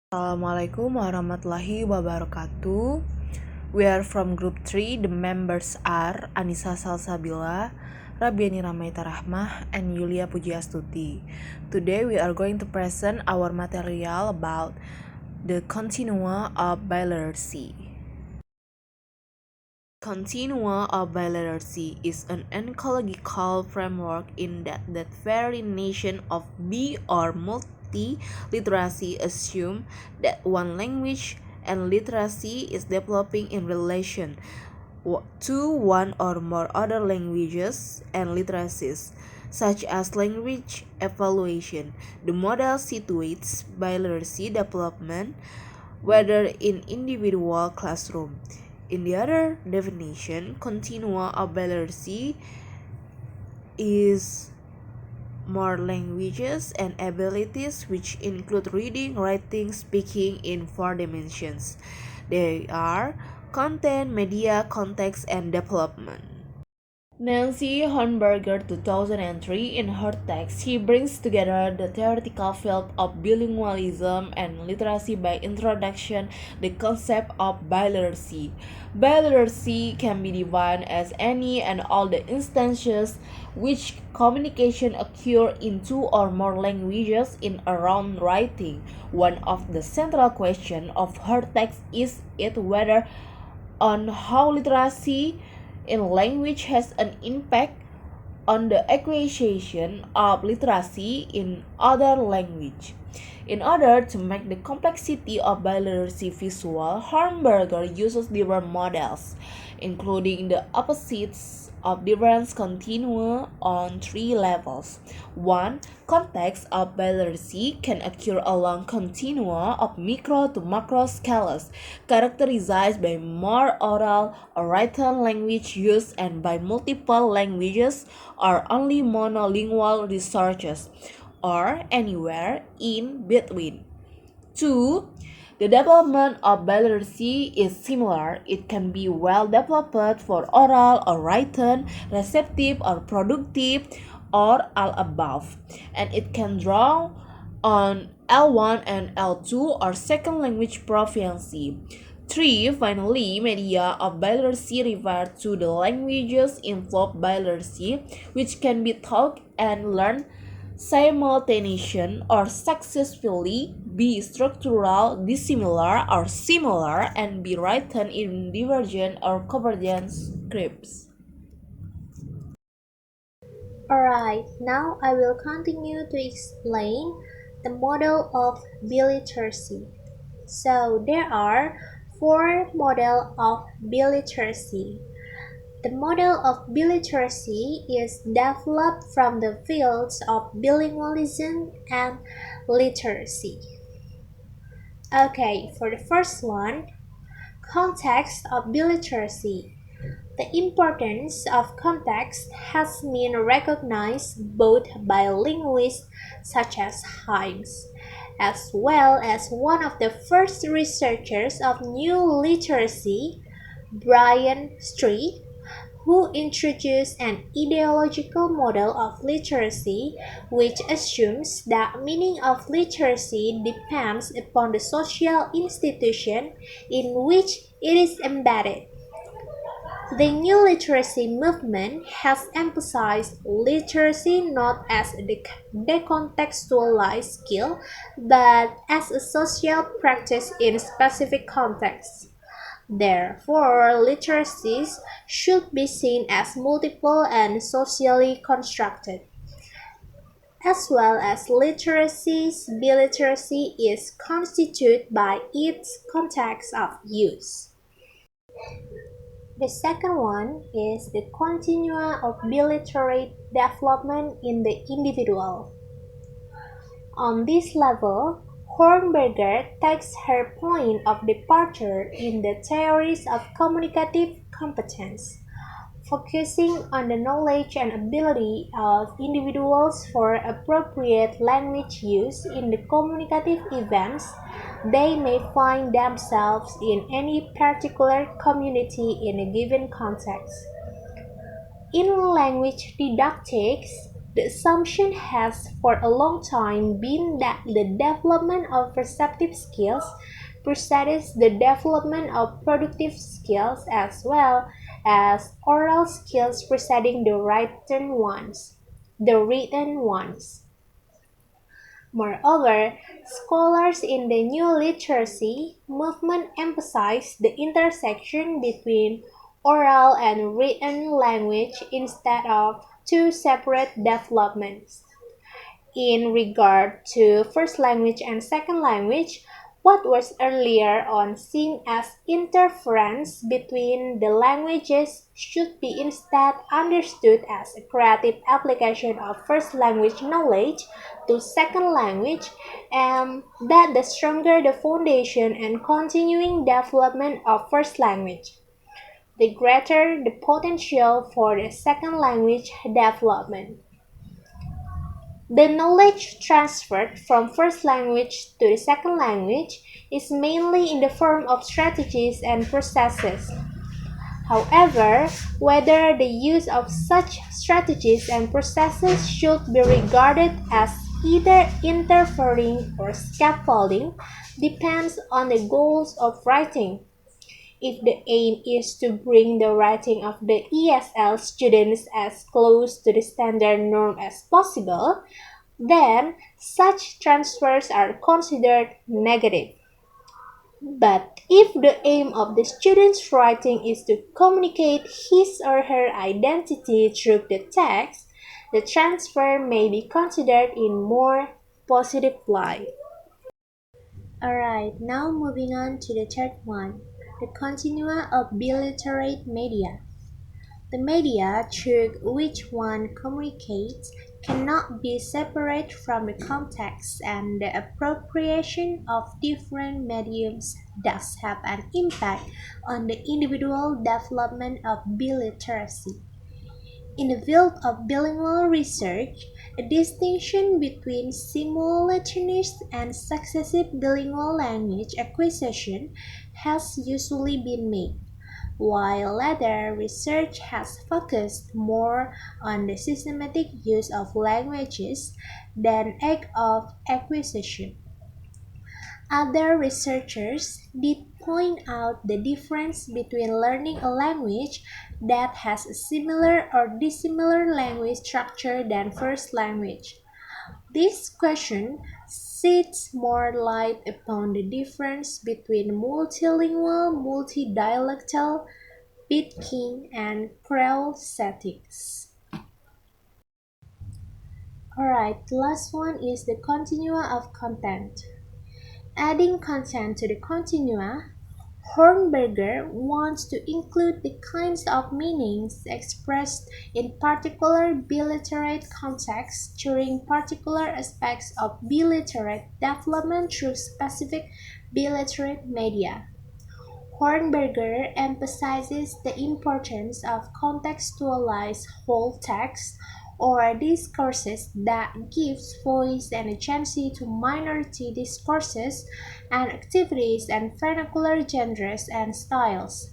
Assalamualaikum warahmatullahi wabarakatuh. We are from group 3. The members are Anissa Salsabilla, Rabbayani Ramaita Rahmah, and Yulia Fuji Astuti. Today we are going to present our material about the Continua of Biliteracy. Continua of Biliteracy is an ecological framework in that variation of bi or multi-literacy assume that one language and literacy is developing in relation to one or more other languages and literacies, such as language evaluation. The model situates biliteracy development whether in individual classroom. In the other definition, continua of biliteracy is more languages and abilities, which include reading, writing, speaking in 4 dimensions. They are content, media, context, and development. Nancy Hornberger 2003. In her text, she brings together the theoretical field of bilingualism and literacy by introduction the concept of biliteracy. Biliteracy can be defined as any and all the instances which communication occur in 2 or more languages in around writing. One of the central questions of her text is whether on how literacy in language has an impact on the acquisition of literacy in other language. In order to make the complexity of biliteracy visual, Hornberger uses different models, including the opposites of different continua on 3 levels. 1. Context of biliteracy can occur along continua of micro to macro scales, characterized by more oral or written language use and by multiple languages or only monolingual researches, or anywhere in between. 2. The development of biliteracy is similar. It can be well developed for oral or written, receptive or productive, or all above, and it can draw on L1 and L2 or second language proficiency. 3. Finally, media of biliteracy refer to the languages involved biliteracy, which can be taught and learned simultaneously or successfully, be structural, dissimilar, or similar, and be written in divergent or convergent scripts. Alright, now I will continue to explain the model of biliteracy. So there are 4 models of biliteracy. The model of biliteracy is developed from the fields of bilingualism and literacy. Okay, for the first one, context of biliteracy. The importance of context has been recognized both by linguists such as Himes, as well as one of the first researchers of new literacy, Brian Street, who introduced an ideological model of literacy which assumes that meaning of literacy depends upon the social institution in which it is embedded. The new literacy movement has emphasized literacy not as a decontextualized skill, but as a social practice in specific contexts. Therefore, literacies should be seen as multiple and socially constructed. As well as literacies, biliteracy is constituted by its context of use. The second one is the continua of biliterate development in the individual. On this level, Hornberger takes her point of departure in the theories of communicative competence, focusing on the knowledge and ability of individuals for appropriate language use in the communicative events they may find themselves in any particular community in a given context. In language didactics, The assumption has for a long time been that the development of perceptive skills precedes the development of productive skills as well as oral skills preceding the written ones. The written ones. Moreover, scholars in the new literacy movement emphasize the intersection between oral and written language instead of two separate developments. In regard to first language and second language, what was earlier on seen as interference between the languages should be instead understood as a creative application of first language knowledge to second language, and that the stronger the foundation and continuing development of first language, the greater the potential for the second language development. The knowledge transferred from first language to the second language is mainly in the form of strategies and processes. However, whether the use of such strategies and processes should be regarded as either interfering or scaffolding depends on the goals of writing. If the aim is to bring the writing of the ESL students as close to the standard norm as possible, then such transfers are considered negative. But if the aim of the student's writing is to communicate his or her identity through the text, the transfer may be considered in more positive light. Alright, now moving on to the third one, the continua of biliterate media. The media through which one communicates cannot be separate from the context, and the appropriation of different mediums does have an impact on the individual development of biliteracy. In the field of bilingual research, a distinction between simultaneous and successive bilingual language acquisition has usually been made, while later research has focused more on the systematic use of languages than act of acquisition. Other researchers did point out the difference between learning a language that has a similar or dissimilar language structure than first language. This question sheds more light upon the difference between multilingual, multidialectal, Pitkin, and Creole settings. Alright, the last one is the continua of content. Adding content to the continua, Hornberger wants to include the kinds of meanings expressed in particular biliterate contexts during particular aspects of biliterate development through specific biliterate media. Hornberger emphasizes the importance of contextualized whole text or discourses that gives voice and agency to minority discourses and activities and vernacular genres and styles.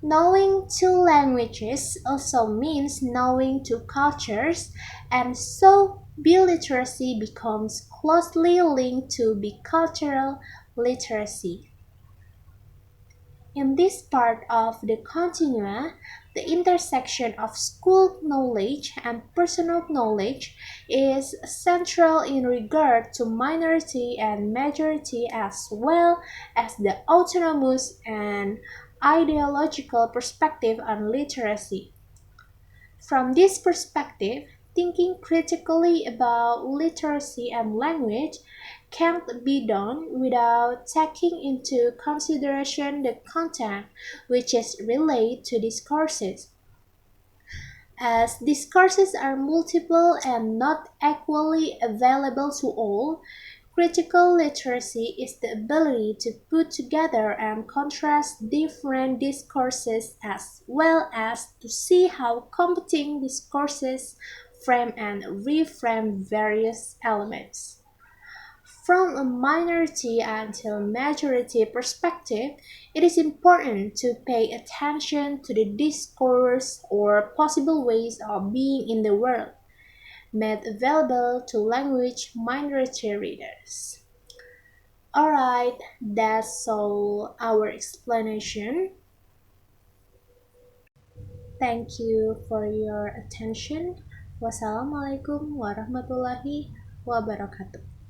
Knowing two languages also means knowing two cultures, and so biliteracy becomes closely linked to bicultural literacy. In this part of the continua, the intersection of school knowledge and personal knowledge is central in regard to minority and majority as well as the autonomous and ideological perspective on literacy. From this perspective, thinking critically about literacy and language can't be done without taking into consideration the content which is related to discourses. As discourses are multiple and not equally available to all, critical literacy is the ability to put together and contrast different discourses as well as to see how competing discourses frame and reframe various elements. From a minority until majority perspective, it is important to pay attention to the discourse or possible ways of being in the world. made available to language minority readers. Alright, that's all our explanation. Thank you for your attention. Wassalamualaikum warahmatullahi wabarakatuh.